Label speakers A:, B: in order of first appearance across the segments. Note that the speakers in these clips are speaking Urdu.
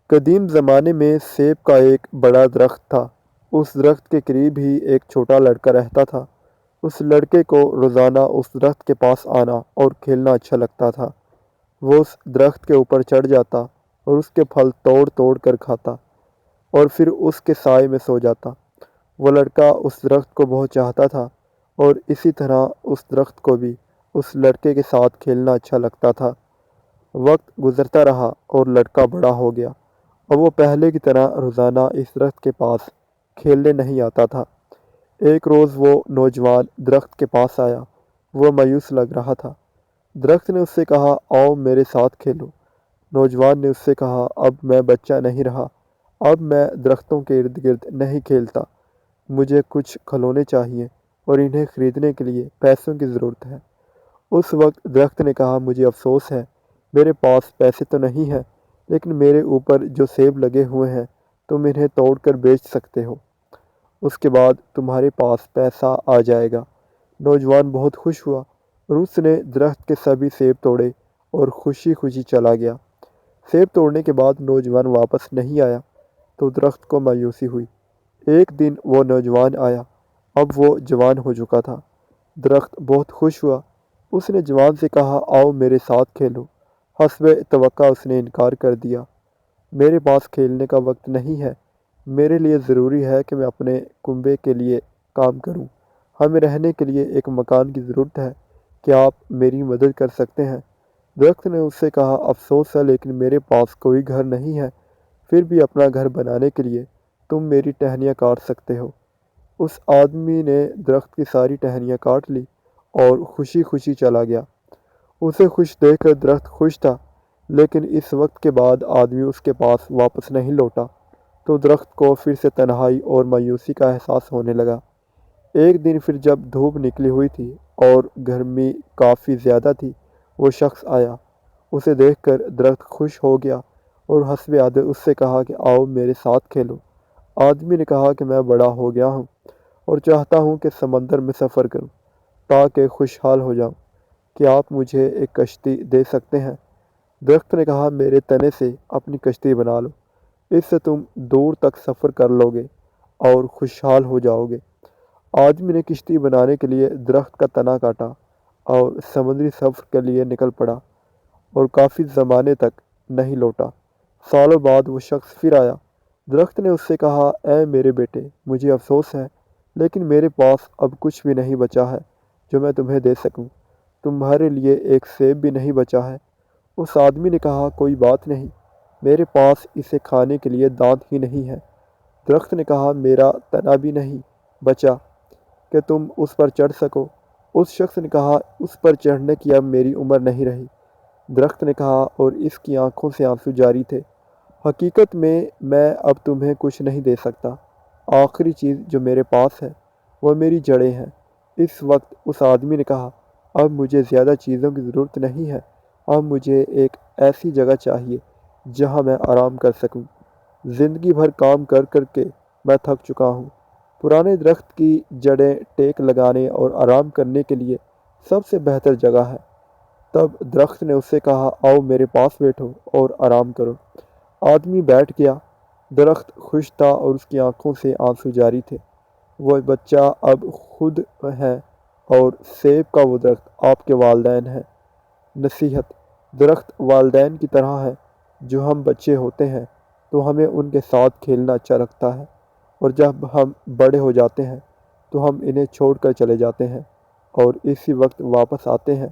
A: قدیم زمانے میں سیب کا ایک بڑا درخت تھا۔ اس درخت کے قریب ہی ایک چھوٹا لڑکا رہتا تھا۔ اس لڑکے کو روزانہ اس درخت کے پاس آنا اور کھیلنا اچھا لگتا تھا۔ وہ اس درخت کے اوپر چڑھ جاتا اور اس کے پھل توڑ توڑ کر کھاتا اور پھر اس کے سائے میں سو جاتا۔ وہ لڑکا اس درخت کو بہت چاہتا تھا اور اسی طرح اس درخت کو بھی اس لڑکے کے ساتھ کھیلنا اچھا لگتا تھا۔ وقت گزرتا رہا اور لڑکا بڑا ہو گیا اور وہ پہلے کی طرح روزانہ اس درخت کے پاس کھیلنے نہیں آتا تھا۔ ایک روز وہ نوجوان درخت کے پاس آیا۔ وہ مایوس لگ رہا تھا۔ درخت نے اس سے کہا، آؤ میرے ساتھ کھیلو۔ نوجوان نے اس سے کہا، اب میں بچہ نہیں رہا۔ اب میں درختوں کے ارد گرد نہیں کھیلتا۔ مجھے کچھ کھلونے چاہیے اور انہیں خریدنے کے لیے پیسوں کی ضرورت ہے۔ اس وقت درخت نے کہا، مجھے افسوس ہے، میرے پاس پیسے تو نہیں ہیں، لیکن میرے اوپر جو سیب لگے ہوئے ہیں تم انہیں توڑ کر بیچ سکتے ہو۔ اس کے بعد تمہارے پاس پیسہ آ جائے گا۔ نوجوان بہت خوش ہوا اور اس نے درخت کے سبھی سیب توڑے اور خوشی خوشی چلا گیا۔ سیب توڑنے کے بعد نوجوان واپس نہیں آیا تو درخت کو مایوسی ہوئی۔ ایک دن وہ نوجوان آیا۔ اب وہ جوان ہو چکا تھا۔ درخت بہت خوش ہوا۔ اس نے جوان سے کہا، آؤ میرے ساتھ کھیلو۔ حسب توقع اس نے انکار کر دیا۔ میرے پاس کھیلنے کا وقت نہیں ہے۔ میرے لیے ضروری ہے کہ میں اپنے کنبے کے لیے کام کروں۔ ہمیں رہنے کے لیے ایک مکان کی ضرورت ہے۔ کیا آپ میری مدد کر سکتے ہیں؟ درخت نے اس سے کہا، افسوس ہے لیکن میرے پاس کوئی گھر نہیں ہے۔ پھر بھی اپنا گھر بنانے کے لیے تم میری ٹہنیاں کاٹ سکتے ہو۔ اس آدمی نے درخت کی ساری ٹہنیاں کاٹ لی اور خوشی خوشی چلا گیا۔ اسے خوش دیکھ کر درخت خوش تھا، لیکن اس وقت کے بعد آدمی اس کے پاس واپس نہیں لوٹا تو درخت کو پھر سے تنہائی اور مایوسی کا احساس ہونے لگا۔ ایک دن پھر جب دھوپ نکلی ہوئی تھی اور گرمی کافی زیادہ تھی، وہ شخص آیا۔ اسے دیکھ کر درخت خوش ہو گیا اور حسب عادت اس سے کہا کہ آؤ میرے ساتھ کھیلو۔ آدمی نے کہا کہ میں بڑا ہو گیا ہوں اور چاہتا ہوں کہ سمندر میں سفر کروں تاکہ خوشحال ہو جاؤں۔ کیا آپ مجھے ایک کشتی دے سکتے ہیں؟ درخت نے کہا، میرے تنے سے اپنی کشتی بنا لو۔ اس سے تم دور تک سفر کر لو گے اور خوشحال ہو جاؤ گے۔ آدمی نے کشتی بنانے کے لیے درخت کا تنا کاٹا اور سمندری سفر کے لیے نکل پڑا اور کافی زمانے تک نہیں لوٹا۔ سالوں بعد وہ شخص پھر آیا۔ درخت نے اس سے کہا، اے میرے بیٹے، مجھے افسوس ہے لیکن میرے پاس اب کچھ بھی نہیں بچا ہے جو میں تمہیں دے سکوں۔ تمہارے لیے ایک سیب بھی نہیں بچا ہے۔ اس آدمی نے کہا، کوئی بات نہیں، میرے پاس اسے کھانے کے لیے دانت ہی نہیں ہے۔ درخت نے کہا، میرا تنا بھی نہیں بچا کہ تم اس پر چڑھ سکو۔ اس شخص نے کہا، اس پر چڑھنے کی اب میری عمر نہیں رہی۔ درخت نے کہا اور اس کی آنکھوں سے آنسو جاری تھے، حقیقت میں اب تمہیں کچھ نہیں دے سکتا۔ آخری چیز جو میرے پاس ہے وہ میری جڑیں ہیں۔ اس وقت اس آدمی نے کہا، اب مجھے زیادہ چیزوں کی ضرورت نہیں ہے۔ اب مجھے ایک ایسی جگہ چاہیے جہاں میں آرام کر سکوں۔ زندگی بھر کام کر کر کے میں تھک چکا ہوں۔ پرانے درخت کی جڑیں ٹیک لگانے اور آرام کرنے کے لیے سب سے بہتر جگہ ہے۔ تب درخت نے اس سے کہا، آؤ میرے پاس بیٹھو اور آرام کرو۔ آدمی بیٹھ گیا۔ درخت خوش تھا اور اس کی آنکھوں سے آنسو جاری تھے۔ وہ بچہ اب خود ہے اور سیب کا وہ درخت آپ کے والدین ہیں۔ نصیحت: درخت والدین کی طرح ہے۔ جو ہم بچے ہوتے ہیں تو ہمیں ان کے ساتھ کھیلنا اچھا لگتا ہے، اور جب ہم بڑے ہو جاتے ہیں تو ہم انہیں چھوڑ کر چلے جاتے ہیں اور اسی وقت واپس آتے ہیں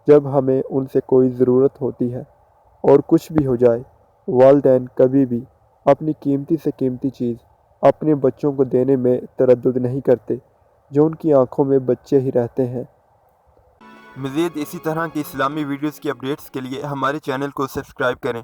A: جب ہمیں ان سے کوئی ضرورت ہوتی ہے۔ اور کچھ بھی ہو جائے، والدین کبھی بھی اپنی قیمتی سے قیمتی چیز اپنے بچوں کو دینے میں تردد نہیں کرتے، جو ان کی آنکھوں میں بچے ہی رہتے ہیں۔
B: مزید اسی طرح کی اسلامی ویڈیوز کی اپڈیٹس کے لیے ہمارے چینل کو سبسکرائب کریں۔